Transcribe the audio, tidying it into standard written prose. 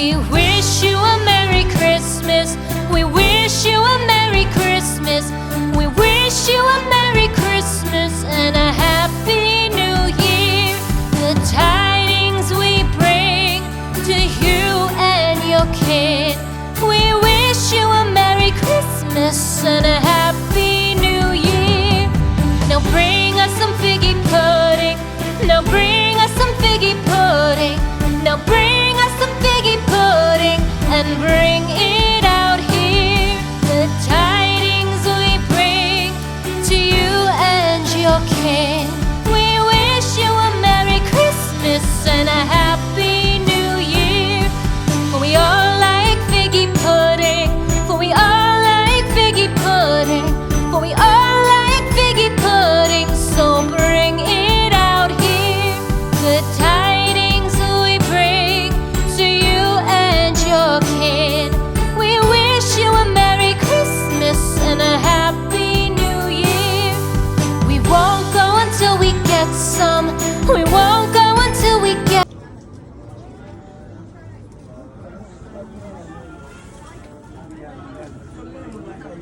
We wish you a Merry Christmas. We wish you a Merry Christmas. We wish you a Merry Christmas and a Happy New Year. The tidings we bring to you and your kid. We wish you a Merry Christmas and a Happy New Year. Now bring us some figgy pudding. Now bring us some figgy pudding. Now bring us some figgy pudding and bring it out here. The tidings we bring to you and your kin. We wish you a Merry Christmas and a Happy New Year. For we all like figgy pudding. For we all like figgy pudding. For we all like figgy pudding. So bring it out here. The tidings we bring to you and your kid. We wish you a Merry Christmas and a Happy New Year. We won't go until we get some. We won't